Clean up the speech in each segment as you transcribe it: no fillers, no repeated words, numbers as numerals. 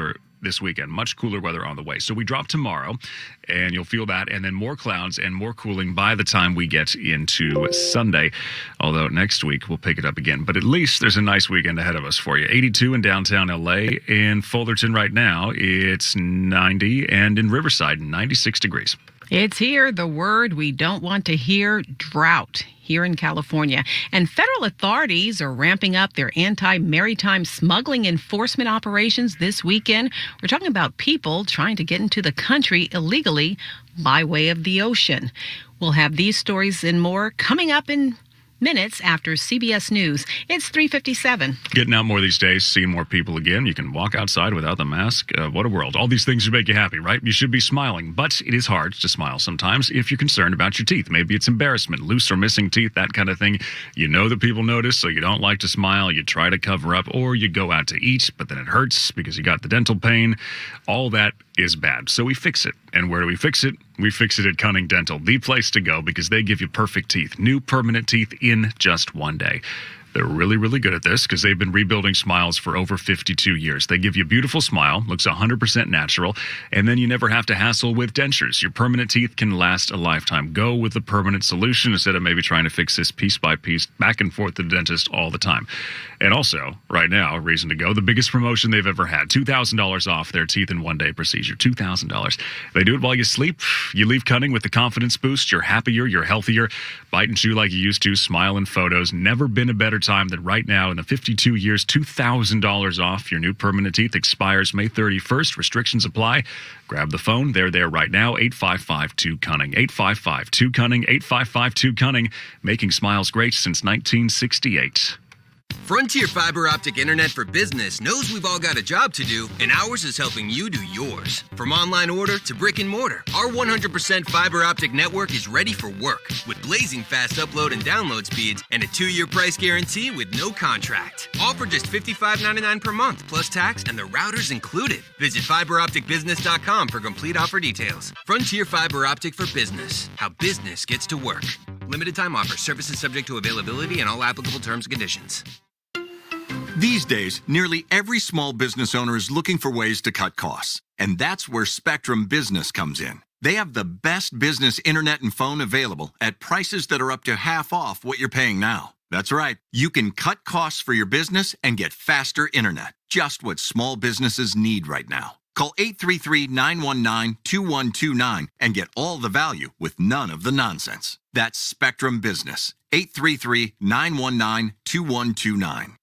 cooler this weekend. Much cooler weather on the way. So we drop tomorrow, and you'll feel that, and then more clouds and more cooling by the time we get into Sunday. Although next week we'll pick it up again. But at least there's a nice weekend ahead of us for you. 82 in downtown LA. In Fullerton right now, it's 90, and in Riverside, 96 degrees. It's here, the word we don't want to hear, drought, here in California. And federal authorities are ramping up their anti-maritime smuggling enforcement operations this weekend. We're talking about people trying to get into the country illegally by way of the ocean. We'll have these stories and more coming up in minutes after CBS News. It's 3:57. Getting out more these days, seeing more people again. You can walk outside without the mask. What a world. All these things should make you happy, right? You should be smiling, but it is hard to smile sometimes if you're concerned about your teeth. Maybe it's embarrassment, loose or missing teeth, that kind of thing. You know that people notice, so you don't like to smile. You try to cover up, or you go out to eat, but then it hurts because you got the dental pain. All that is bad. So we fix it. And where do we fix it? We fix it at Cunning Dental, the place to go because they give you perfect teeth, new permanent teeth in just one day. They're really, really good at this because they've been rebuilding smiles for over 52 years. They give you a beautiful smile, looks 100% natural, and then you never have to hassle with dentures. Your permanent teeth can last a lifetime. Go with the permanent solution instead of maybe trying to fix this piece by piece, back and forth to the dentist all the time. And also, right now, reason to go, the biggest promotion they've ever had, $2,000 off their teeth in one-day procedure, $2,000. They do it while you sleep. You leave Cunning with the confidence boost. You're happier, you're healthier, bite and chew like you used to, smile in photos. Never been a better time than right now. In the 52 years, $2,000 off. Your new permanent teeth expires May 31st. Restrictions apply. Grab the phone. They're there right now. 855-2-CUNNING. 855-2-CUNNING. 855-2-CUNNING. Making smiles great since 1968. Frontier Fiber Optic Internet for Business knows we've all got a job to do, and ours is helping you do yours. From online order to brick and mortar, our 100% fiber optic network is ready for work with blazing fast upload and download speeds and a 2-year price guarantee with no contract. Offer just $55.99 per month plus tax and the router's included. Visit fiberopticbusiness.com for complete offer details. Frontier Fiber Optic for Business, how business gets to work. Limited time offer. Services subject to availability and all applicable terms and conditions. These days, nearly every small business owner is looking for ways to cut costs. And that's where Spectrum Business comes in. They have the best business internet and phone available at prices that are up to half off what you're paying now. That's right. You can cut costs for your business and get faster internet. Just what small businesses need right now. Call 833-919-2129 and get all the value with none of the nonsense. That's Spectrum Business. 833-919-2129.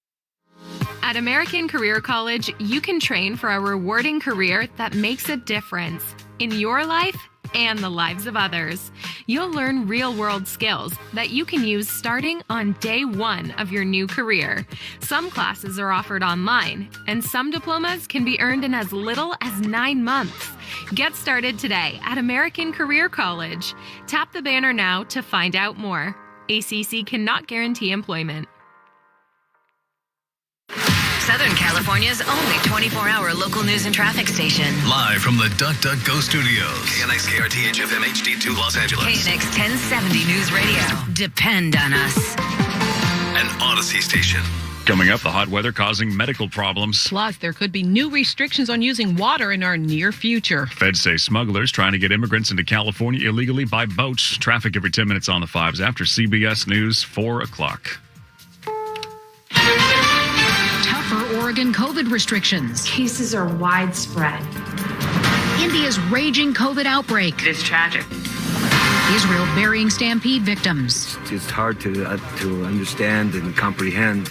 At American Career College, you can train for a rewarding career that makes a difference in your life and the lives of others. You'll learn real-world skills that you can use starting on day one of your new career. Some classes are offered online, and some diplomas can be earned in as little as 9 months. Get started today at American Career College. Tap the banner now to find out more. ACC cannot guarantee employment. Southern California's only 24-hour local news and traffic station. Live from the DuckDuckGo Studios. KNX KRTH FM HD2 Los Angeles. KNX 1070 News Radio. Depend on us. An Odyssey station. Coming up, the hot weather causing medical problems. Plus, there could be new restrictions on using water in our near future. Feds say smugglers trying to get immigrants into California illegally by boat. Traffic every 10 minutes on the 5s after CBS News, 4 o'clock. Oregon COVID restrictions. Cases are widespread. India's raging COVID outbreak. It's tragic. Israel burying stampede victims. It's hard to understand and comprehend.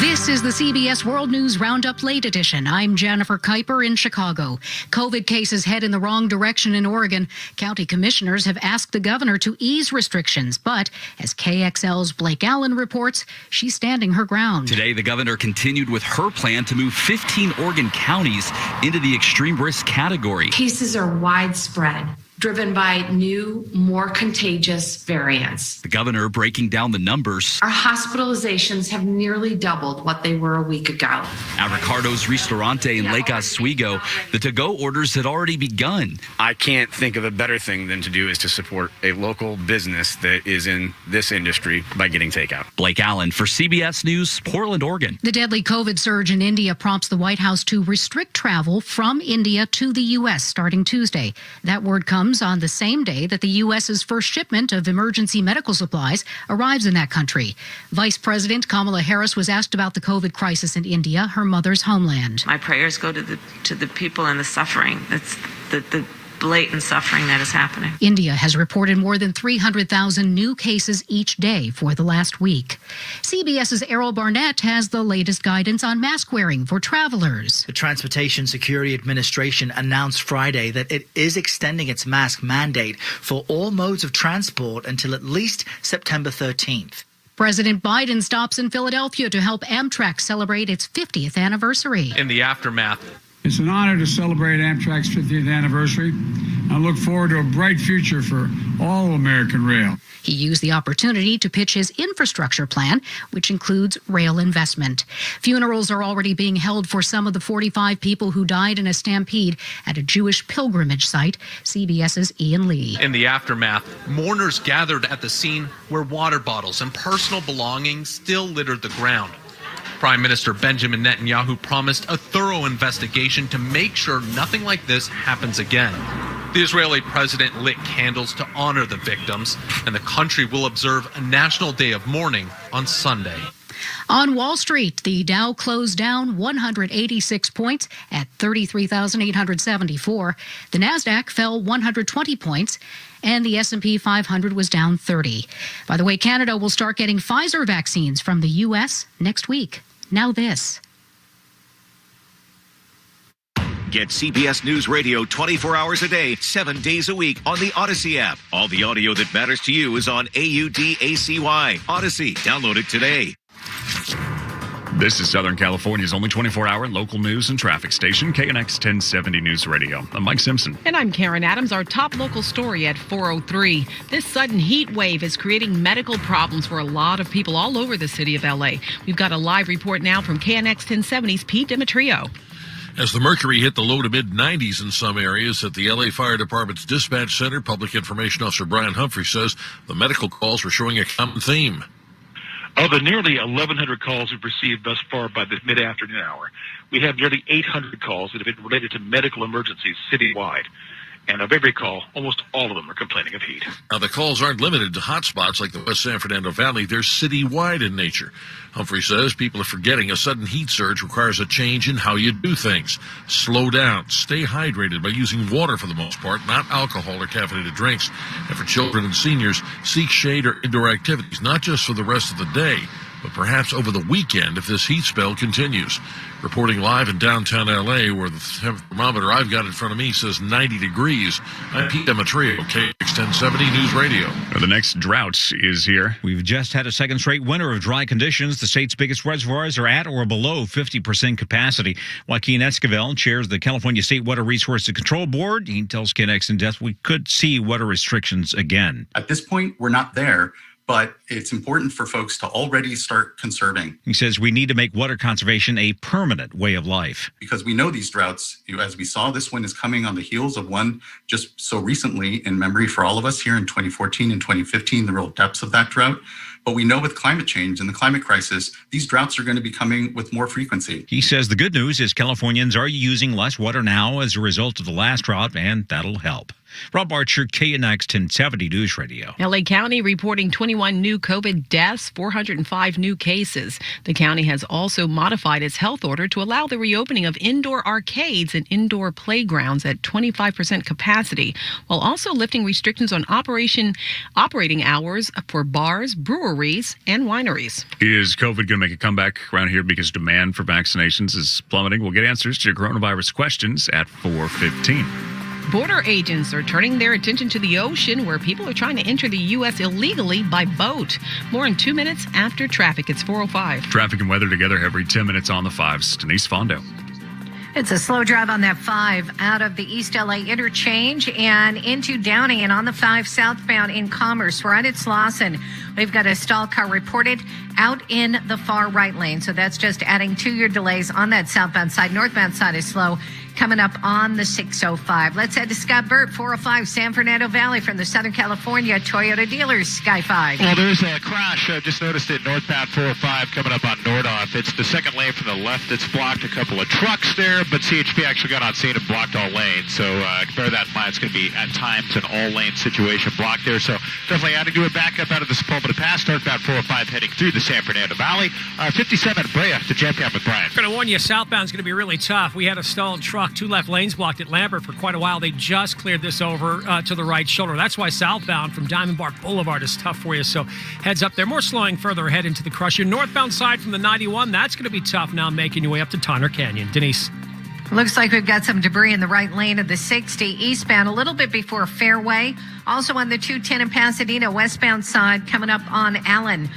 This is the CBS World News Roundup Late Edition. I'm Jennifer Kuiper in Chicago. COVID cases head in the wrong direction in Oregon. County commissioners have asked the governor to ease restrictions, but as KXL's Blake Allen reports, she's standing her ground. Today, the governor continued with her plan to move 15 Oregon counties into the extreme risk category. Cases are widespread. driven by new, more contagious variants. The governor breaking down the numbers. Our hospitalizations have nearly doubled what they were a week ago. At Ricardo's Ristorante in Lake Oswego, the to-go orders had already begun. I can't think of a better thing than to do is to support a local business that is in this industry by getting takeout. Blake Allen for CBS News, Portland, Oregon. The deadly COVID surge in India prompts the White House to restrict travel from India to the U.S. starting Tuesday. That word comes on the same day that the U.S.'s first shipment of emergency medical supplies arrives in that country. Vice President Kamala Harris was asked about the COVID crisis in India, her mother's homeland. My prayers go to the people and the suffering. That's the blatant suffering that is happening. India has reported more than 300,000 new cases each day for the last week. CBS's Errol Barnett has the latest guidance on mask wearing for travelers. The Transportation Security Administration announced Friday that it is extending its mask mandate for all modes of transport until at least September 13th. President Biden stops in Philadelphia to help Amtrak celebrate its 50th anniversary. In the aftermath, it's an honor to celebrate Amtrak's 50th anniversary. I look forward to a bright future for all American rail. He used the opportunity to pitch his infrastructure plan, which includes rail investment. Funerals are already being held for some of the 45 people who died in a stampede at a Jewish pilgrimage site. CBS's Ian Lee. In the aftermath, mourners gathered at the scene where water bottles and personal belongings still littered the ground. Prime Minister Benjamin Netanyahu promised a thorough investigation to make sure nothing like this happens again. The Israeli president lit candles to honor the victims, and the country will observe a national day of mourning on Sunday. On Wall Street, the Dow closed down 186 points at 33,874. The Nasdaq fell 120 points. And the S&P 500 was down 30. By the way, Canada will start getting Pfizer vaccines from the U.S. next week. Now this. Get CBS News Radio 24 hours a day, 7 days a week on the Odyssey app. All the audio that matters to you is on AUDACY. Odyssey. Download it today. This is Southern California's only 24-hour local news and traffic station, KNX 1070 News Radio. I'm Mike Simpson. And I'm Karen Adams. Our top local story at 4:03. This sudden heat wave is creating medical problems for a lot of people all over the city of L.A. We've got a live report now from KNX 1070's Pete Demetrio. As the mercury hit the low to mid-90s in some areas at the L.A. Fire Department's dispatch center, Public Information Officer Brian Humphrey says the medical calls were showing a common theme. Of the nearly 1,100 calls we've received thus far by the mid-afternoon hour, we have nearly 800 calls that have been related to medical emergencies citywide. And of every call, almost all of them are complaining of heat. Now, the calls aren't limited to hotspots like the West San Fernando Valley. They're citywide in nature. Humphrey says people are forgetting a sudden heat surge requires a change in how you do things. Slow down. Stay hydrated by using water for the most part, not alcohol or caffeinated drinks. And for children and seniors, seek shade or indoor activities, not just for the rest of the day, but perhaps over the weekend if this heat spell continues. Reporting live in downtown L.A., where the thermometer I've got in front of me says 90 degrees. I'm Pete Demetrio, KX 1070 News Radio. The next drought is here. We've just had a second straight winter of dry conditions. The state's biggest reservoirs are at or below 50% capacity. Joaquin Esquivel chairs the California State Water Resources Control Board. He tells KNX in depth we could see water restrictions again. At this point, we're not there, but it's important for folks to already start conserving. He says we need to make water conservation a permanent way of life. Because we know these droughts, as we saw, this one is coming on the heels of one just so recently in memory for all of us here in 2014 and 2015, the real depths of that drought. But we know with climate change and the climate crisis, these droughts are going to be coming with more frequency. He says the good news is Californians are using less water now as a result of the last drought, and that'll help. Rob Archer, KNX 1070 News Radio. L.A. County reporting 21 new COVID deaths, 405 new cases. The county has also modified its health order to allow the reopening of indoor arcades and indoor playgrounds at 25% capacity, while also lifting restrictions on operating hours for bars, breweries, and wineries. Is COVID going to make a comeback around here because demand for vaccinations is plummeting? We'll get answers to your coronavirus questions at 4:15. Border agents are turning their attention to the ocean, where people are trying to enter the U.S. illegally by boat. More in 2 minutes after traffic. It's 4:05. Traffic and weather together every 10 minutes on the 5s. Denise Fondo. It's a slow drive on that 5 out of the East LA interchange and into Downey and on the 5 southbound in Commerce. Right at Slauson. We've got a stall car reported out in the far right lane. So that's just adding to your delays on that southbound side. Northbound side is slow coming up on the 605. Let's head to Scott Burt, 405 San Fernando Valley from the Southern California Toyota dealers, Sky 5. Well, there's a crash. I just noticed it northbound 405 coming up on Nordoff. It's the second lane from the left that's blocked. A couple of trucks there, but CHP actually got on scene and blocked all lanes. So bear that in mind. It's going to be at times an all-lane situation blocked there. So definitely adding to a backup out of the Sepulveda Pass. Northbound 405 heading through the San Fernando Valley. 57 Brea to Jam Cam with Brian. I'm going to warn you, southbound's going to be really tough. We had a stalled truck, 2 left lanes blocked at Lambert for quite a while. They just cleared this over to the right shoulder. That's why southbound from Diamond Bar Boulevard is tough for you. So heads up there. More slowing further ahead into the crush. Your northbound side from the 91, that's going to be tough now making your way up to Tonner Canyon. Denise. Looks like we've got some debris in the right lane of the 60 eastbound, a little bit before Fairway. Also on the 210 in Pasadena westbound side coming up on Allen.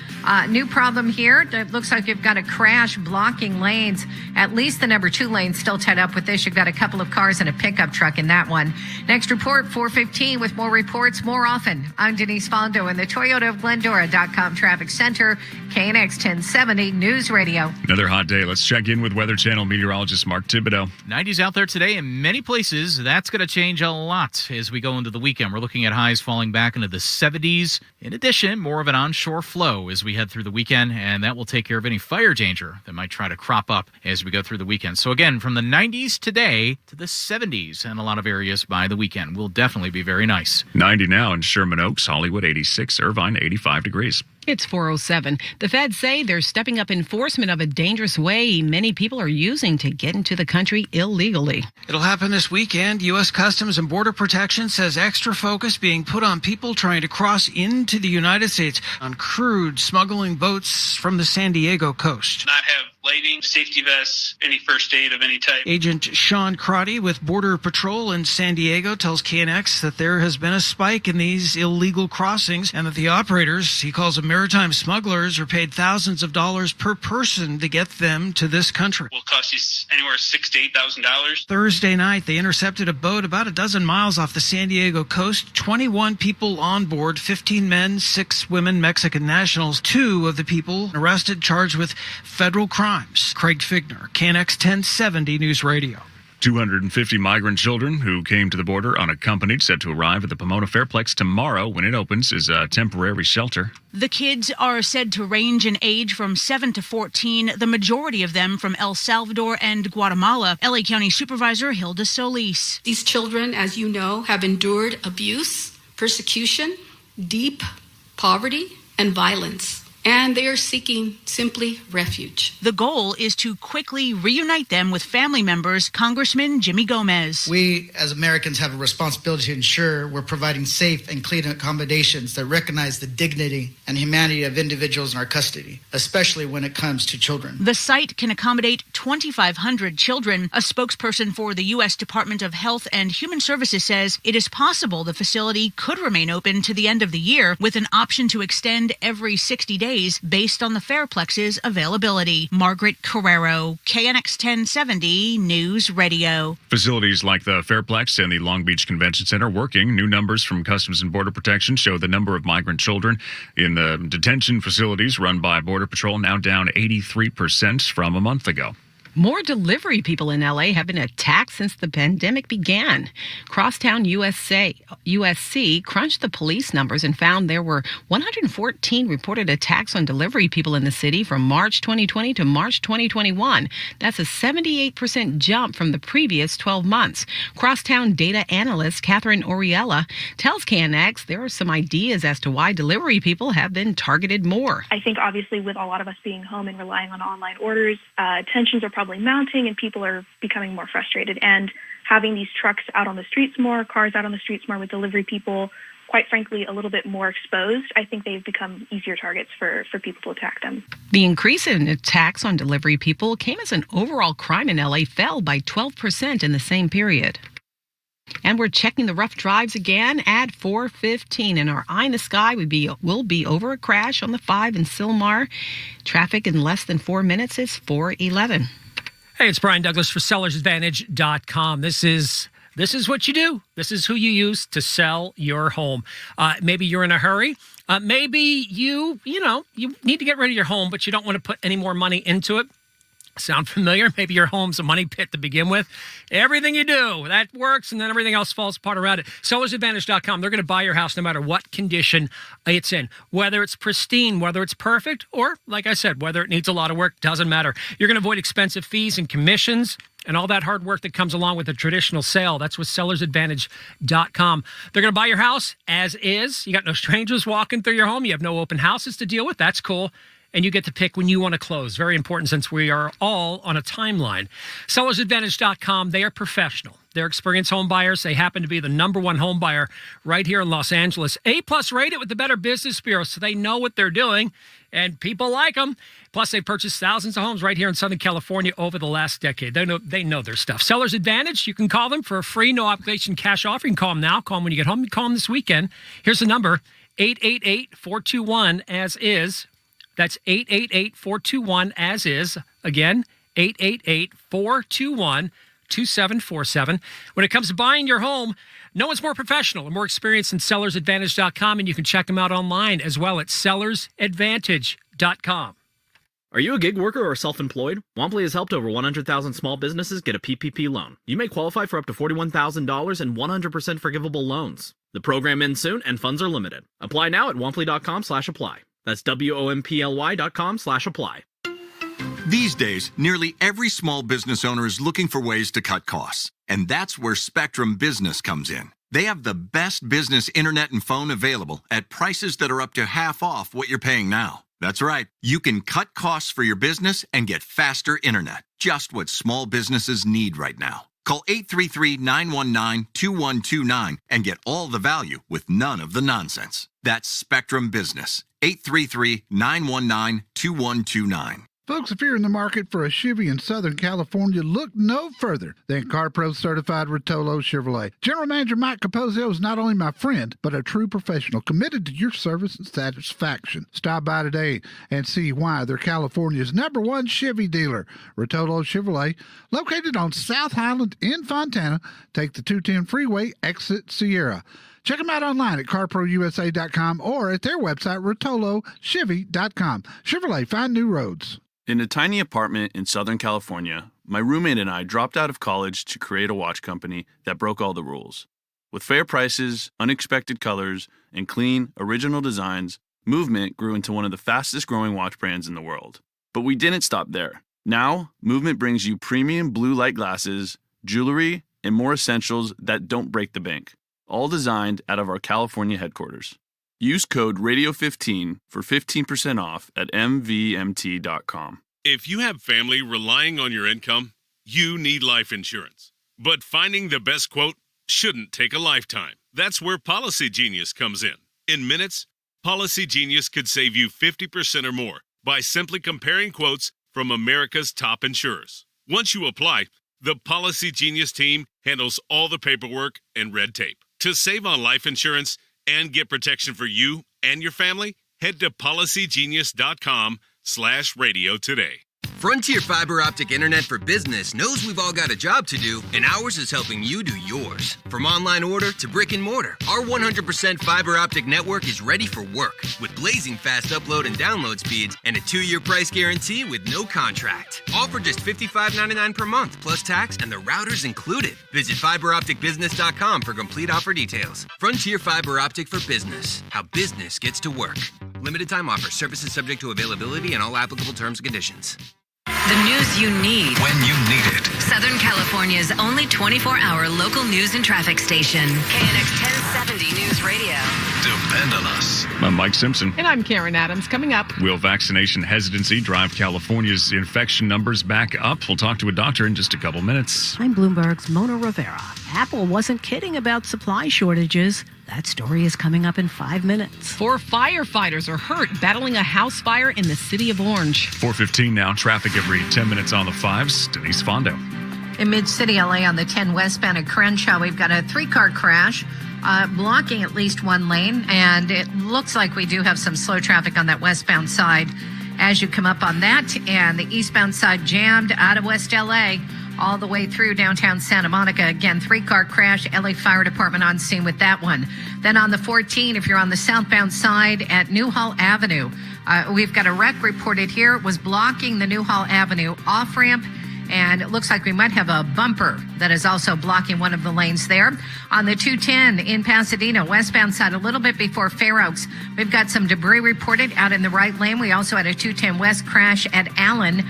New problem here. It looks like you've got a crash blocking lanes. At least the number 2 lane still tied up with this. You've got a couple of cars and a pickup truck in that one. Next report, 4:15 with more reports more often. I'm Denise Fondo in the Toyota of Glendora.com Traffic Center, KNX 1070 News Radio. Another hot day. Let's check in with Weather Channel meteorologist Mark Thibodeau. 90s out there today in many places. That's going to change a lot as we go into the weekend. We're looking at highs falling back into the 70s. In addition, more of an onshore flow as we head through the weekend, and that will take care of any fire danger that might try to crop up as we go through the weekend. So again, from the 90s today to the 70s and a lot of areas by the weekend will definitely be very nice. 90 now in Sherman Oaks, Hollywood 86, Irvine 85 degrees. It's 4:07. The feds say they're stepping up enforcement of a dangerous way many people are using to get into the country illegally. It'll happen this weekend. U.S. Customs and Border Protection says extra focus being put on people trying to cross into the United States on crude smuggling boats from the San Diego coast. Not have lighting, safety vests, any first aid of any type. Agent Sean Crotty with Border Patrol in San Diego tells KNX that there has been a spike in these illegal crossings and that the operators, he calls them maritime smugglers, are paid thousands of dollars per person to get them to this country. Will cost you anywhere $6,000 to $8,000. Thursday night, they intercepted a boat about a dozen miles off the San Diego coast. 21 people on board, 15 men, 6 women, Mexican nationals. 2 of the people arrested, charged with federal crimes. Craig Figner, KNX 1070 News Radio. 250 migrant children who came to the border unaccompanied set to arrive at the Pomona Fairplex tomorrow when it opens as a temporary shelter. The kids are said to range in age from 7 to 14, the majority of them from El Salvador and Guatemala. LA County Supervisor Hilda Solis. These children, as you know, have endured abuse, persecution, deep poverty, and violence. And they are seeking simply refuge. The goal is to quickly reunite them with family members. Congressman Jimmy Gomez. We, as Americans, have a responsibility to ensure we're providing safe and clean accommodations that recognize the dignity and humanity of individuals in our custody, especially when it comes to children. The site can accommodate 2,500 children. A spokesperson for the U.S. Department of Health and Human Services says it is possible the facility could remain open to the end of the year with an option to extend every 60 days. Based on the Fairplex's availability. Margaret Carrero, KNX 1070 News Radio. Facilities like the Fairplex and the Long Beach Convention Center working. New numbers from Customs and Border Protection show the number of migrant children in the detention facilities run by Border Patrol now down 83% from a month ago. More delivery people in L.A. have been attacked since the pandemic began. Crosstown USC crunched the police numbers and found there were 114 reported attacks on delivery people in the city from March 2020 to March 2021. That's a 78% jump from the previous 12 months. Crosstown data analyst Catherine Oriella tells KNX there are some ideas as to why delivery people have been targeted more. I think obviously with a lot of us being home and relying on online orders, tensions are probably mounting and people are becoming more frustrated, and having these trucks out on the streets more, cars out on the streets more with delivery people, quite frankly, a little bit more exposed, I think they've become easier targets for people to attack them. The increase in attacks on delivery people came as an overall crime in LA fell by 12% in the same period. And we're checking the rough drives again at 4:15. And our eye in the sky will be over a crash on the 5 in Sylmar. Traffic in less than 4 minutes is 4:11. Hey, it's Brian Douglas for SellersAdvantage.com. This is what you do. This is who you use to sell your home. Maybe you're in a hurry. Maybe you need to get rid of your home, but you don't want to put any more money into it. Sound familiar? Maybe your home's a money pit to begin with. Everything you do, that works, and then everything else falls apart around it. SellersAdvantage.com, they're going to buy your house no matter what condition it's in. Whether it's pristine, whether it's perfect, or, like I said, whether it needs a lot of work, doesn't matter. You're going to avoid expensive fees and commissions and all that hard work that comes along with a traditional sale. That's with SellersAdvantage.com. They're going to buy your house as is. You got no strangers walking through your home. You have no open houses to deal with. That's cool. And you get to pick when you want to close. Very important since we are all on a timeline. SellersAdvantage.com, they are professional. They're experienced home buyers. They happen to be the #1 home buyer right here in Los Angeles. A+ rated with the Better Business Bureau, so they know what they're doing, and people like them. Plus, they've purchased thousands of homes right here in Southern California over the last decade. They know their stuff. Sellers Advantage, you can call them for a free, no-obligation cash offer. You can call them now. Call them when you get home. You call them this weekend. Here's the number, 888-421-AS-IS. That's 888-421-AS-IS. Again, 888-421-2747. When it comes to buying your home, no one's more professional or more experienced than SellersAdvantage.com, and you can check them out online as well at SellersAdvantage.com. Are you a gig worker or self-employed? Womply has helped over 100,000 small businesses get a PPP loan. You may qualify for up to $41,000 in 100% forgivable loans. The program ends soon and funds are limited. Apply now at womply.com/apply. That's WOMPLY.com/apply. These days, nearly every small business owner is looking for ways to cut costs. And that's where Spectrum Business comes in. They have the best business internet and phone available at prices that are up to half off what you're paying now. That's right. You can cut costs for your business and get faster internet. Just what small businesses need right now. Call 833-919-2129 and get all the value with none of the nonsense. That's Spectrum Business. 833-919-2129. Folks, if you're in the market for a Chevy in Southern California, look no further than CarPro Certified Rotolo Chevrolet. General Manager Mike Capozio is not only my friend, but a true professional committed to your service and satisfaction. Stop by today and see why they're California's #1 Chevy dealer. Rotolo Chevrolet, located on South Highland in Fontana. Take the 210 freeway, exit Sierra. Check them out online at carprousa.com or at their website, rotolochevy.com. Chevrolet, find new roads. In a tiny apartment in Southern California, my roommate and I dropped out of college to create a watch company that broke all the rules. With fair prices, unexpected colors, and clean, original designs, Movement grew into one of the fastest growing watch brands in the world. But we didn't stop there. Now, Movement brings you premium blue light glasses, jewelry, and more essentials that don't break the bank, all designed out of our California headquarters. Use code RADIO15 for 15% off at mvmt.com. If you have family relying on your income, you need life insurance. But finding the best quote shouldn't take a lifetime. That's where Policy Genius comes in. In minutes, Policy Genius could save you 50% or more by simply comparing quotes from America's top insurers. Once you apply, the Policy Genius team handles all the paperwork and red tape. To save on life insurance and get protection for you and your family, head to policygenius.com/radio today. Frontier Fiber Optic Internet for Business knows we've all got a job to do, and ours is helping you do yours. From online order to brick and mortar, our 100% fiber optic network is ready for work with blazing fast upload and download speeds and a 2-year price guarantee with no contract. Offer just $55.99 per month plus tax and the router's included. Visit fiberopticbusiness.com for complete offer details. Frontier Fiber Optic for Business. How business gets to work. Limited time offer. Services subject to availability and all applicable terms and conditions. The news you need when you need it. Southern California's only 24-hour local news and traffic station. KNX 1070 News Radio. Depend on us. I'm Mike Simpson. And I'm Karen Adams. Coming up, will vaccination hesitancy drive California's infection numbers back up? We'll talk to a doctor in just a couple minutes. I'm Bloomberg's Mona Rivera. Apple wasn't kidding about supply shortages. That story is coming up in 5 minutes. 4 firefighters are hurt battling a house fire in the city of Orange. 4:15 now. Traffic every 10 minutes on the 5s. Denise Fondo. In Mid-City, LA on the 10 westbound at Crenshaw, we've got a 3-car crash blocking at least one lane, and it looks like we do have some slow traffic on that westbound side. as you come up on that, and the eastbound side jammed out of West LA all the way through downtown Santa Monica. Again, 3-car crash, LA Fire Department on scene with that one. Then on the 14, if you're on the southbound side at Newhall Avenue, we've got a wreck reported here. It was blocking the Newhall Avenue off-ramp, and it looks like we might have a bumper that is also blocking one of the lanes there. On the 210 in Pasadena, westbound side, a little bit before Fair Oaks, we've got some debris reported out in the right lane. We also had a 210 West crash at Allen,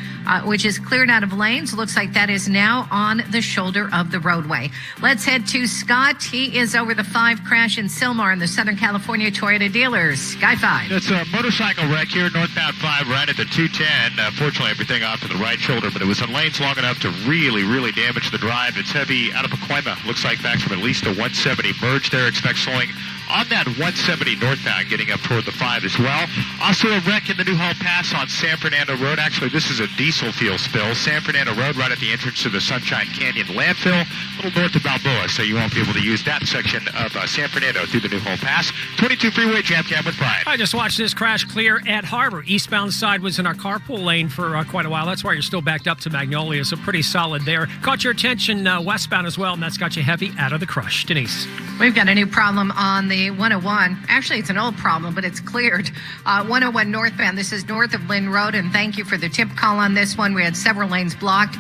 which is cleared out of lanes. Looks like that is now on the shoulder of the roadway. Let's head to Scott. He is over the 5 crash in Sylmar in the Southern California Toyota dealers. Sky 5. It's a motorcycle wreck here, northbound 5, right at the 210. Fortunately, everything off to the right shoulder, but it was in lanes long enough to really damage the drive. It's heavy out of Pacoima. Looks like backs from at least a 170 merge there. Expect slowing on that 170 northbound, getting up toward the 5 as well. Also a wreck in the Newhall Pass on San Fernando Road. Actually, this is a diesel fuel spill. San Fernando Road right at the entrance to the Sunshine Canyon landfill, a little north of Balboa, so you won't be able to use that section of San Fernando through the Newhall Pass. 22 freeway jam cam with Brian. I just watched this crash clear at Harbor. Eastbound side was in our carpool lane for quite a while. That's why you're still backed up to Magnolia, so pretty solid there. Caught your attention westbound as well, and that's got you heavy out of the crush. Denise. We've got a new problem on the 101. Actually, it's an old problem, but it's cleared. 101 northbound. This is north of Lynn Road, and thank you for the tip call on this one. We had several lanes blocked.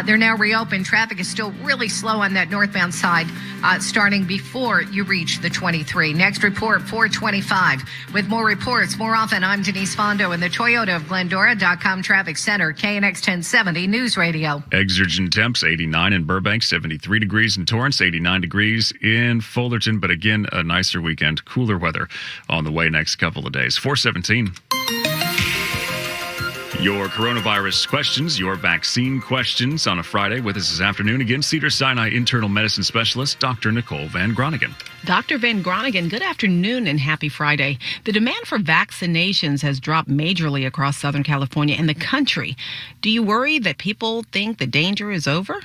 They're now reopened. Traffic is still really slow on that northbound side, starting before you reach the 23. Next report, 425. With more reports, more often, I'm Denise Fondo in the Toyota of Glendora.com Traffic Center, KNX 1070 News Radio. Exergent temps, 89 in Burbank, 73 degrees in Torrance, 89 degrees in Fullerton. But again, a nicer weekend, cooler weather on the way next couple of days. 417. Your coronavirus questions, your vaccine questions on a Friday with us this afternoon. Again, Cedars-Sinai internal medicine specialist, Dr. Nicole Van Groningen. Dr. Van Groningen, good afternoon and happy Friday. The demand for vaccinations has dropped majorly across Southern California and the country. Do you worry that people think the danger is over?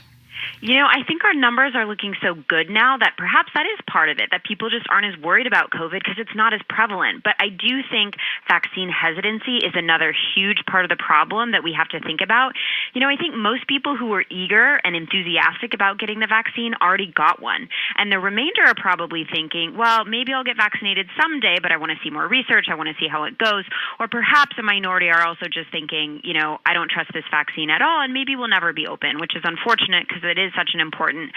You know, I think our numbers are looking so good now that perhaps that is part of it, that people just aren't as worried about COVID because it's not as prevalent. But I do think vaccine hesitancy is another huge part of the problem that we have to think about. You know, I think most people who were eager and enthusiastic about getting the vaccine already got one. And the remainder are probably thinking, well, maybe I'll get vaccinated someday, but I want to see more research. I want to see how it goes. Or perhaps a minority are also just thinking, you know, I don't trust this vaccine at all, and maybe we'll never be open, which is unfortunate because it is such an important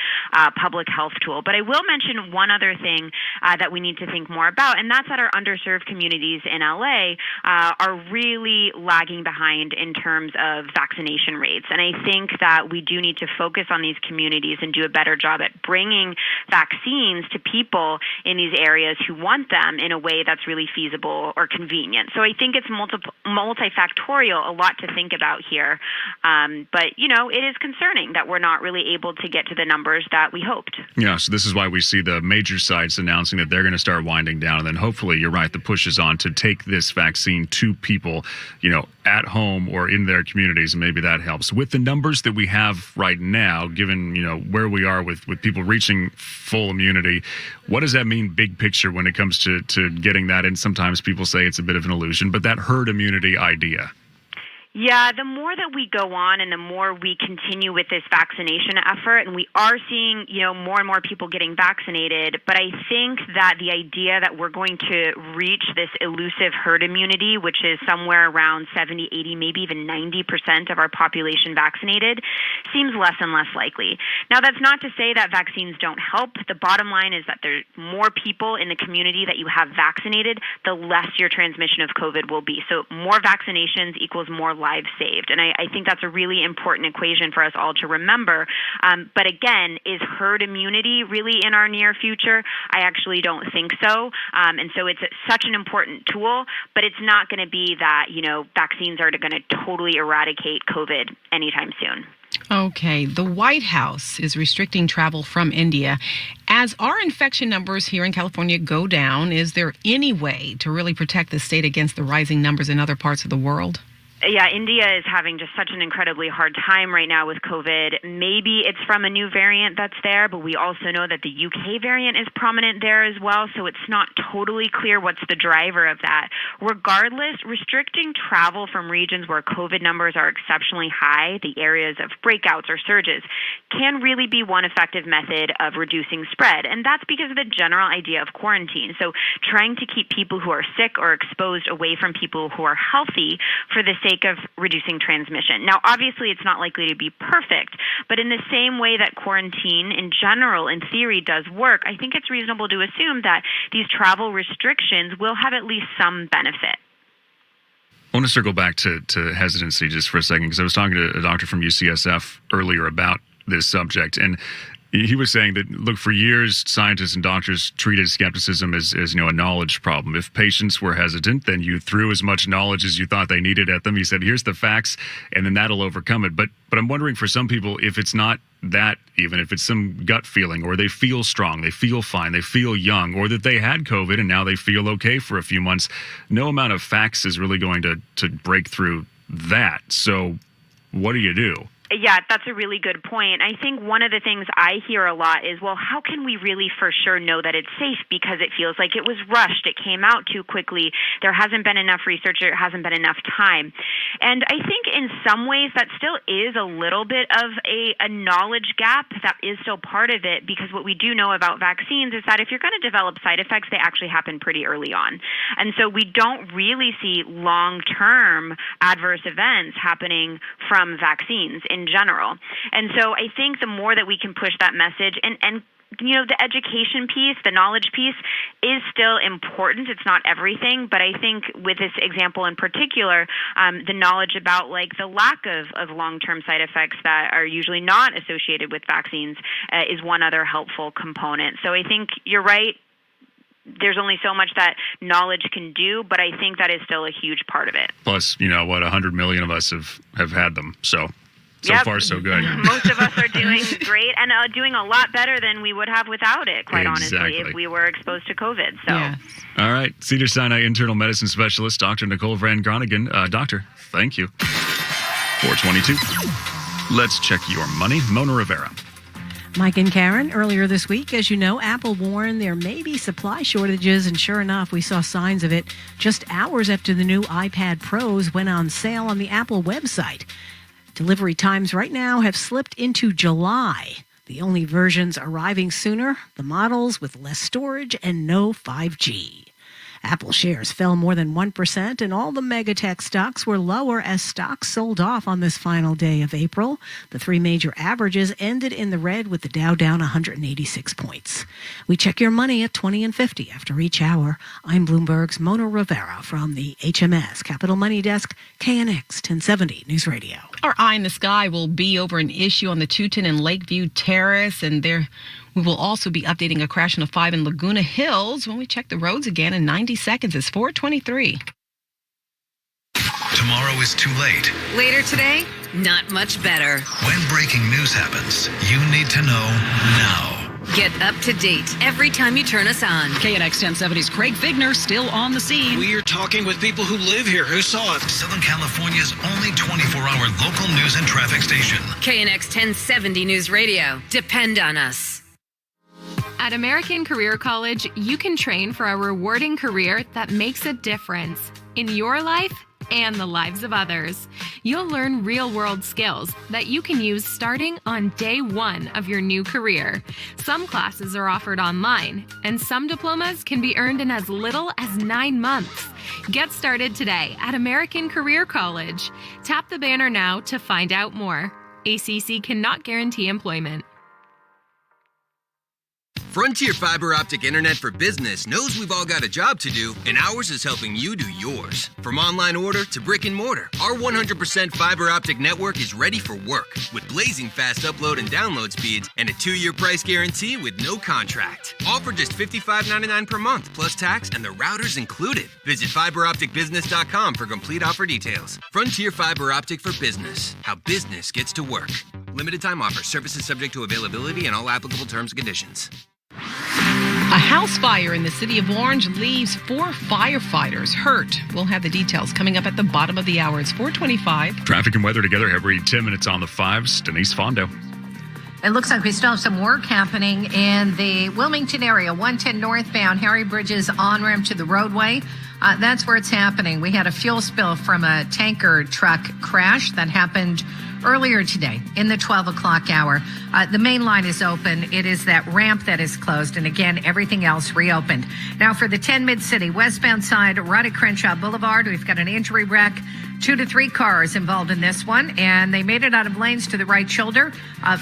public health tool. But I will mention one other thing that we need to think more about, and that's that our underserved communities in LA are really lagging behind in terms of vaccination rates. And I think that we do need to focus on these communities and do a better job at bringing vaccines to people in these areas who want them in a way that's really feasible or convenient. So I think it's multifactorial, a lot to think about here. But, you know, it is concerning that we're not really able to get to the numbers that we hoped. Yeah, so this is why we see the major sites announcing that they're going to start winding down. And then hopefully, you're right, the push is on to take this vaccine to people, you know, at home or in their communities. And maybe that helps. With the numbers that we have right now, given, you know, where we are with people reaching full immunity, what does that mean big picture when it comes to getting that? And sometimes people say it's a bit of an illusion, but that herd immunity idea. Yeah, the more that we go on and the more we continue with this vaccination effort, and we are seeing, you know, more and more people getting vaccinated, but I think that the idea that we're going to reach this elusive herd immunity, which is somewhere around 70, 80, maybe even 90% of our population vaccinated, seems less and less likely. Now, that's not to say that vaccines don't help. The bottom line is that there's more people in the community that you have vaccinated, the less your transmission of COVID will be. So more vaccinations equals more lives saved. And I think that's a really important equation for us all to remember. But again, is herd immunity really in our near future? I actually don't think so. And so it's such an important tool, but it's not going to be that, you know, vaccines are going to totally eradicate COVID anytime soon. Okay, the White House is restricting travel from India. As our infection numbers here in California go down, is there any way to really protect the state against the rising numbers in other parts of the world? Yeah, India is having just such an incredibly hard time right now with COVID. Maybe it's from a new variant that's there, but we also know that the UK variant is prominent there as well, so it's not totally clear what's the driver of that. Regardless, restricting travel from regions where COVID numbers are exceptionally high, the areas of breakouts or surges, can really be one effective method of reducing spread, and that's because of the general idea of quarantine. So trying to keep people who are sick or exposed away from people who are healthy for the sake of reducing transmission. Now, obviously, it's not likely to be perfect, but in the same way that quarantine in general, in theory, does work, I think it's reasonable to assume that these travel restrictions will have at least some benefit. I want to circle back to hesitancy just for a second, because I was talking to a doctor from UCSF earlier about this subject, and he was saying that, look, for years, scientists and doctors treated skepticism as a knowledge problem. If patients were hesitant, then you threw as much knowledge as you thought they needed at them. He said, here's the facts, and then that'll overcome it. But I'm wondering, for some people, if it's not that, even if it's some gut feeling, or they feel strong, they feel fine, they feel young, or that they had COVID and now they feel okay for a few months, no amount of facts is really going to break through that. So what do you do? Yeah, that's a really good point. I think one of the things I hear a lot is, well, how can we really for sure know that it's safe? Because it feels like it was rushed. It came out too quickly. There hasn't been enough research. There hasn't been enough time. And I think in some ways that still is a little bit of a knowledge gap. That is still part of it, because what we do know about vaccines is that if you're going to develop side effects, they actually happen pretty early on. And so we don't really see long-term adverse events happening from vaccines in general. And so I think the more that we can push that message, and the education piece, the knowledge piece is still important. It's not everything, but I think with this example in particular, the knowledge about like the lack of long-term side effects that are usually not associated with vaccines is one other helpful component. So I think you're right. There's only so much that knowledge can do, but I think that is still a huge part of it. Plus, 100 million of us have had them, so yep. far so good. Most of us are doing great and doing a lot better than we would have without it, quite honestly, if we were exposed to COVID. So, All right. Cedars-Sinai internal medicine specialist, Dr. Nicole Van Groningen. Doctor, thank you. 422. Let's check your money. Mona Rivera. Mike and Karen, earlier this week, as you know, Apple warned there may be supply shortages, and sure enough, we saw signs of it just hours after the new iPad Pros went on sale on the Apple website. Delivery times right now have slipped into July. The only versions arriving sooner, the models with less storage and no 5G. Apple shares fell more than 1%, and all the megatech stocks were lower as stocks sold off on this final day of April. The three major averages ended in the red, with the Dow down 186 points. We check your money at 20 and 50 after each hour. I'm Bloomberg's Mona Rivera from the HMS Capital Money Desk, KNX 1070 News Radio. Our eye in the sky will be over an issue on the 210 and Lakeview Terrace, and we will also be updating a crash on a 5 in Laguna Hills when we check the roads again in 90 seconds. It's 4:23. Tomorrow is too late. Later today, not much better. When breaking news happens, you need to know now. Get up to date every time you turn us on. KNX 1070's Craig Figner still on the scene. We are talking with people who live here, who saw it. Southern California's only 24-hour local news and traffic station. KNX 1070 News Radio. Depend on us. At American Career College, you can train for a rewarding career that makes a difference in your life and the lives of others. You'll learn real-world skills that you can use starting on day one of your new career. Some classes are offered online, and some diplomas can be earned in as little as 9 months. Get started today at American Career College. Tap the banner now to find out more. ACC cannot guarantee employment. Frontier Fiber Optic Internet for Business knows we've all got a job to do, and ours is helping you do yours. From online order to brick and mortar, our 100% fiber optic network is ready for work with blazing fast upload and download speeds and a 2-year price guarantee with no contract. Offer just $55.99 per month plus tax and the routers included. Visit fiberopticbusiness.com for complete offer details. Frontier Fiber Optic for Business, how business gets to work. Limited time offer. Services subject to availability and all applicable terms and conditions. A house fire in the city of Orange leaves 4 firefighters hurt. We'll have the details coming up at the bottom of the hour. It's 4:25. Traffic and weather together every 10 minutes on the 5s. Denise Fondo. It looks like we still have some work happening in the Wilmington area, 110 northbound, Harry Bridges on-ramp to the roadway. That's where it's happening. We had a fuel spill from a tanker truck crash that happened earlier today in the 12 o'clock hour. The main line is open. It is that ramp that is closed. And again, everything else reopened. Now for the 10 Mid-City westbound side, right at Crenshaw Boulevard, we've got an injury wreck. 2 to 3 cars involved in this one, and they made it out of lanes to the right shoulder.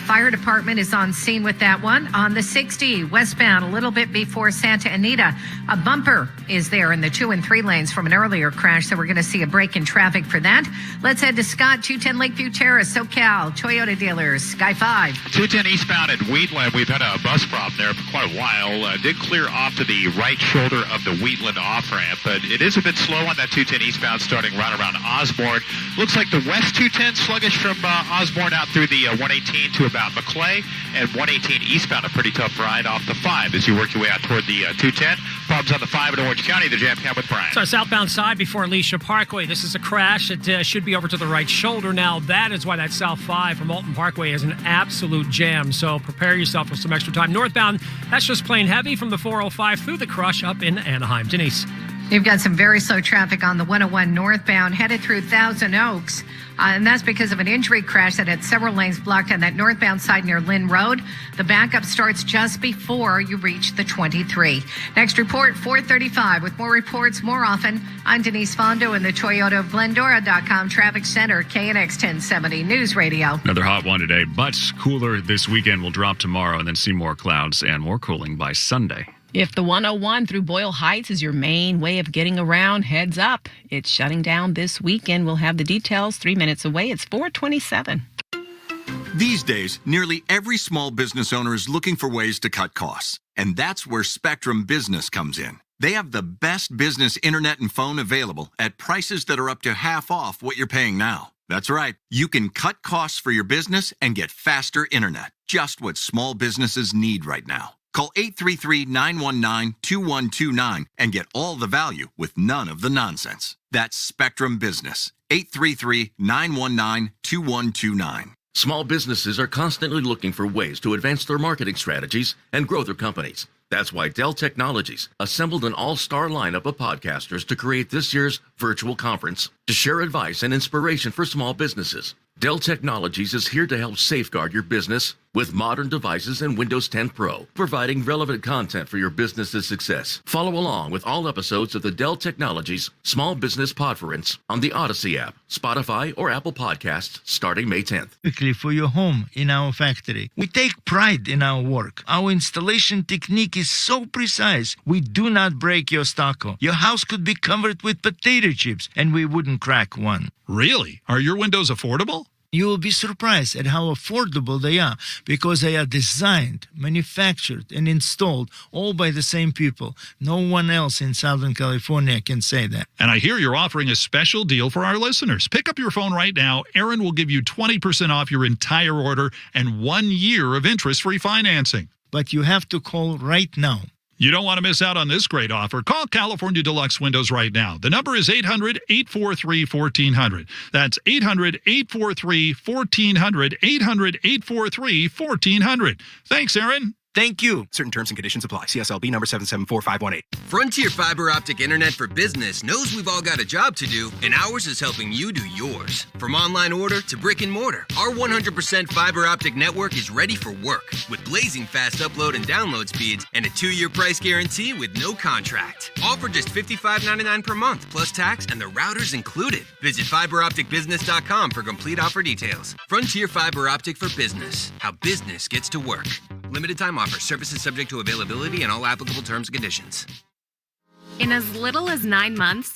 Fire department is on scene with that one. On the 60 westbound, a little bit before Santa Anita, a bumper is there in the 2 and 3 lanes from an earlier crash, so we're going to see a break in traffic for that. Let's head to Scott, 210 Lakeview Terrace, SoCal, Toyota dealers, Sky 5. 210 eastbound at Wheatland, we've had a bus problem there for quite a while. Did clear off to the right shoulder of the Wheatland off-ramp, but it is a bit slow on that 210 eastbound starting right around Osborne. Looks like the west 210 sluggish from Osborne out through the 118 to about Maclay, and 118 eastbound a pretty tough ride off the 5 as you work your way out toward the 210. Problems on the 5 in Orange County, the jam cam with Brian. So southbound side before Alicia Parkway, this is a crash. It should be over to the right shoulder now. That is why that South 5 from Alton Parkway is an absolute jam. So prepare yourself for some extra time. Northbound, that's just plain heavy from the 405 through the crush up in Anaheim. Denise. You've got some very slow traffic on the 101 northbound headed through Thousand Oaks. And that's because of an injury crash that had several lanes blocked on that northbound side near Lynn Road. The backup starts just before you reach the 23. Next report, 4:35. With more reports more often, I'm Denise Fondo in the Toyota of Glendora.com Traffic Center, KNX 1070 News Radio. Another hot one today, but cooler this weekend. Will drop tomorrow and then see more clouds and more cooling by Sunday. If the 101 through Boyle Heights is your main way of getting around, heads up. It's shutting down this weekend. We'll have the details 3 minutes away. It's 4:27. These days, nearly every small business owner is looking for ways to cut costs. And that's where Spectrum Business comes in. They have the best business internet and phone available at prices that are up to half off what you're paying now. That's right. You can cut costs for your business and get faster internet. Just what small businesses need right now. Call 833-919-2129 and get all the value with none of the nonsense. That's Spectrum Business. 833-919-2129. Small businesses are constantly looking for ways to advance their marketing strategies and grow their companies. That's why Dell Technologies assembled an all-star lineup of podcasters to create this year's virtual conference to share advice and inspiration for small businesses. Dell Technologies is here to help safeguard your business with modern devices and Windows 10 Pro, providing relevant content for your business's success. Follow along with all episodes of the Dell Technologies Small Business Podference on the Odyssey app, Spotify, or Apple Podcasts starting May 10th. Quickly for your home in our factory. We take pride in our work. Our installation technique is so precise, we do not break your stucco. Your house could be covered with potato chips, and we wouldn't crack one. Really? Are your windows affordable? You will be surprised at how affordable they are because they are designed, manufactured, and installed all by the same people. No one else in Southern California can say that. And I hear you're offering a special deal for our listeners. Pick up your phone right now. Aaron will give you 20% off your entire order and 1 year of interest-free financing. But you have to call right now. You don't want to miss out on this great offer. Call California Deluxe Windows right now. The number is 800-843-1400. That's 800-843-1400, 800-843-1400. Thanks, Aaron. Thank you. Certain terms and conditions apply. CSLB number 774518. Frontier Fiber Optic Internet for Business knows we've all got a job to do, and ours is helping you do yours. From online order to brick and mortar, our 100% fiber optic network is ready for work with blazing fast upload and download speeds and a 2-year price guarantee with no contract. All for just $55.99 per month plus tax and the routers included. Visit fiberopticbusiness.com for complete offer details. Frontier Fiber Optic for Business. How business gets to work. Limited time offer. Services subject to availability and all applicable terms and conditions. In as little as 9 months,